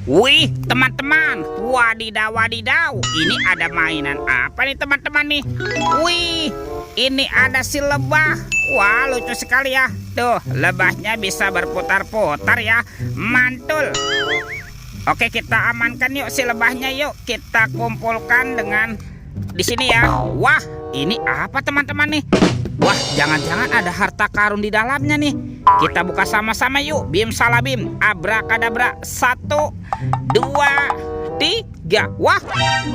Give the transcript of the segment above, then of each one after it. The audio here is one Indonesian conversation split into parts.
Wih, teman-teman. Wadidaw, wadidaw. Ini ada mainan apa nih, teman-teman nih? Wih, ini ada si lebah. Wah, lucu sekali ya. Tuh, lebahnya bisa berputar-putar ya. Mantul. Oke, kita amankan yuk si lebahnya yuk. Kita kumpulkan dengan di sini ya. Wah, ini apa teman-teman nih? Wah, jangan-jangan ada harta karun di dalamnya nih. Kita buka sama-sama yuk. Bim salabim, abrakadabra. 1, 2, 3. Wah,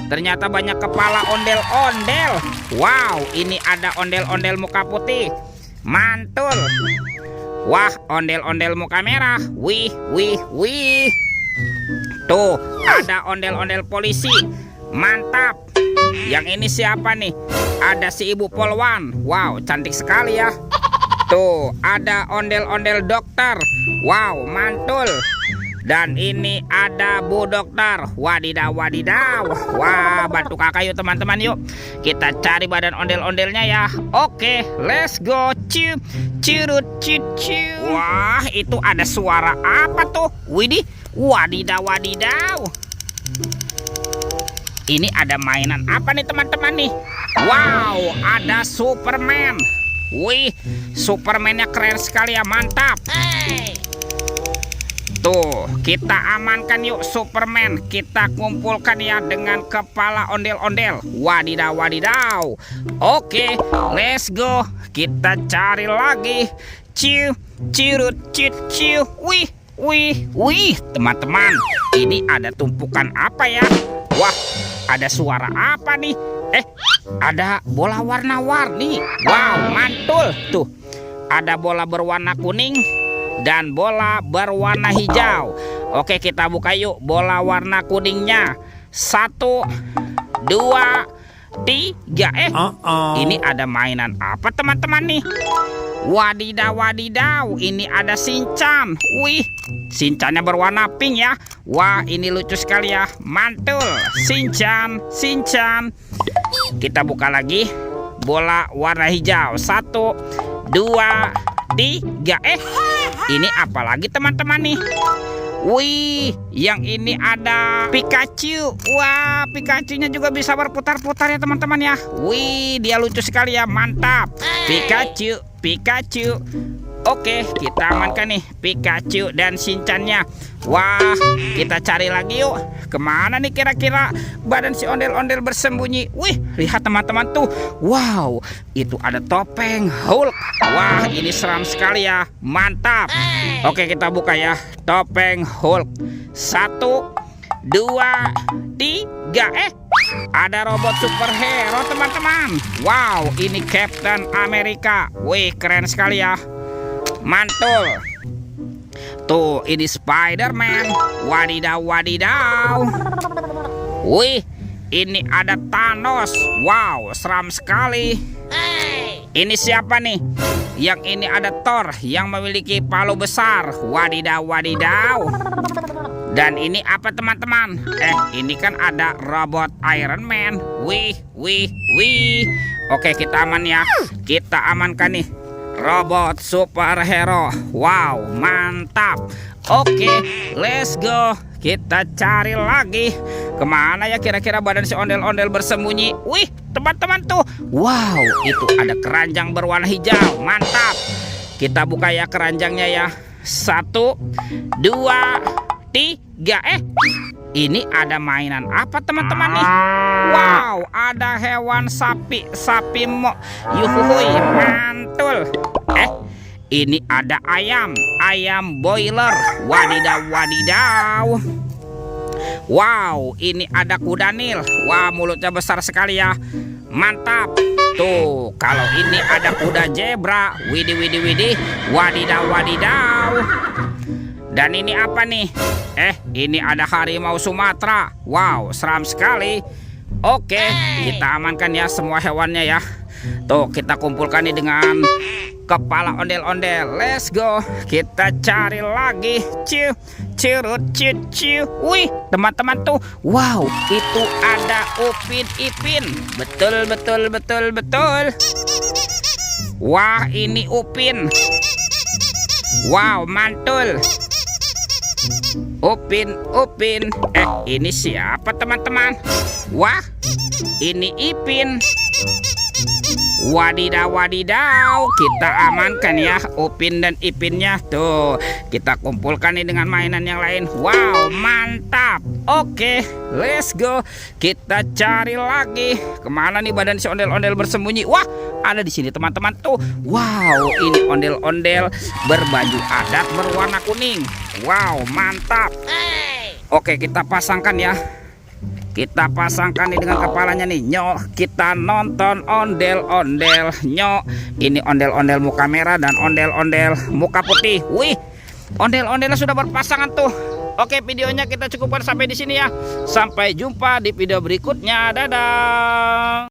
ternyata banyak kepala ondel-ondel. Wow, ini ada ondel-ondel muka putih. Mantul. Wah, ondel-ondel muka merah. Wih, wih, wih. Tuh, ada ondel-ondel polisi. Mantap. Yang ini siapa nih? Ada si Ibu Polwan. Wow, cantik sekali ya. Tuh, ada ondel-ondel dokter. Wow, mantul. Dan ini ada Bu Dokter. Wadidaw, wadidaw. Wah, bantu kakak yuk teman-teman yuk. Kita cari badan ondel-ondelnya ya. Oke, let's go. Ciu, cirut, ciu, ciu. Wah, itu ada suara apa tuh? Widih, wadidaw, wadidaw. Ini ada mainan apa nih teman-teman nih? Wow, ada Superman. Wih, Superman-nya keren sekali ya, mantap. Hey. Tuh, kita amankan yuk Superman. Kita kumpulkan ya dengan kepala ondel-ondel. Wadidaw, wadidaw. Oke, let's go. Kita cari lagi. Ciu, cirut, ciu, ciu. Wih, wih, wih. Teman-teman, ini ada tumpukan apa ya? Wah, ada suara apa nih? Ada bola warna-warni. Wow, mantul. Tuh, ada bola berwarna kuning dan bola berwarna hijau. Oke, kita buka yuk bola warna kuningnya. 1, 2, 3. Ini ada mainan apa teman-teman nih? Wadidaw, wadidaw. Ini ada Shinchan. Wih, Shinchannya berwarna pink ya. Wah, ini lucu sekali ya. Mantul. Shinchan, Shinchan. Kita buka lagi bola warna hijau. 1, 2, 3. Ini apa lagi teman-teman nih? Wih, yang ini ada Pikachu. Wah, Pikachu-nya juga bisa berputar-putar ya teman-teman ya. Wih, dia lucu sekali ya, mantap. Pikachu, Pikachu. Oke, kita amankan nih Pikachu dan Shinchan-nya. Wah, kita cari lagi yuk. Kemana nih kira-kira badan si ondel-ondel bersembunyi? Wih, lihat teman-teman tuh. Wow, itu ada topeng Hulk. Wah, ini seram sekali ya. Mantap. Oke, kita buka ya. Topeng Hulk. 1, 2, 3. Ada robot superhero teman-teman. Wow, ini Captain America. Wih, keren sekali ya. Mantul. Tuh, ini Spider-Man. Wadidaw, wadidaw. Wih, ini ada Thanos. Wow, seram sekali. Ini siapa nih? Yang ini ada Thor yang memiliki palu besar. Wadidaw, wadidaw. Dan ini apa teman-teman? Ini kan ada robot Iron Man. Wih, wih, wih. Oke, kita aman ya. Kita amankan nih robot superhero. Wow, mantap. Oke, let's go. Kita cari lagi. Kemana ya kira-kira badan si ondel-ondel bersembunyi? Wih, teman-teman tuh. Wow, itu ada keranjang berwarna hijau. Mantap. Kita buka ya keranjangnya ya. 1, 2, 3. Ini ada mainan apa teman-teman nih? Wow, ada hewan sapi. Sapi yuhuhui, mantul. Ini ada ayam. Ayam boiler. Wadidaw, wadidaw. Wow, ini ada kuda Nil. Wah, mulutnya besar sekali ya. Mantap. Tuh, kalau ini ada kuda zebra. Widih, widih, widih. Wadidaw, wadidaw. Dan ini apa nih? Ini ada harimau Sumatera. Wow, seram sekali. Oke, kita amankan ya semua hewannya ya. Tuh, kita kumpulkan nih dengan kepala ondel-ondel. Let's go. Kita cari lagi. Ciu, cirut, ciu, ciu. Wih, teman-teman tuh. Wow, itu ada Upin Ipin. Betul, betul, betul, betul. Wah, ini Upin. Wow, mantul. Upin. Ini siapa teman-teman? Wah, ini Ipin. Wadidaw, kita amankan ya Upin dan Ipinnya. Tuh, kita kumpulkan nih dengan mainan yang lain. Wow, mantap. Oke, let's go. Kita cari lagi. Kemana nih badan si ondel-ondel bersembunyi? Wah, ada di sini teman-teman tuh. Wow, ini ondel-ondel berbaju adat berwarna kuning. Wow, mantap. Oke, kita pasangkan ya. Kita pasangkan nih dengan kepalanya nih. Nyok, kita nonton ondel-ondel. Nyok, ini ondel-ondel muka merah dan ondel-ondel muka putih. Wih, ondel-ondelnya sudah berpasangan tuh. Oke, videonya kita cukupkan sampai di sini ya. Sampai jumpa di video berikutnya. Dadah.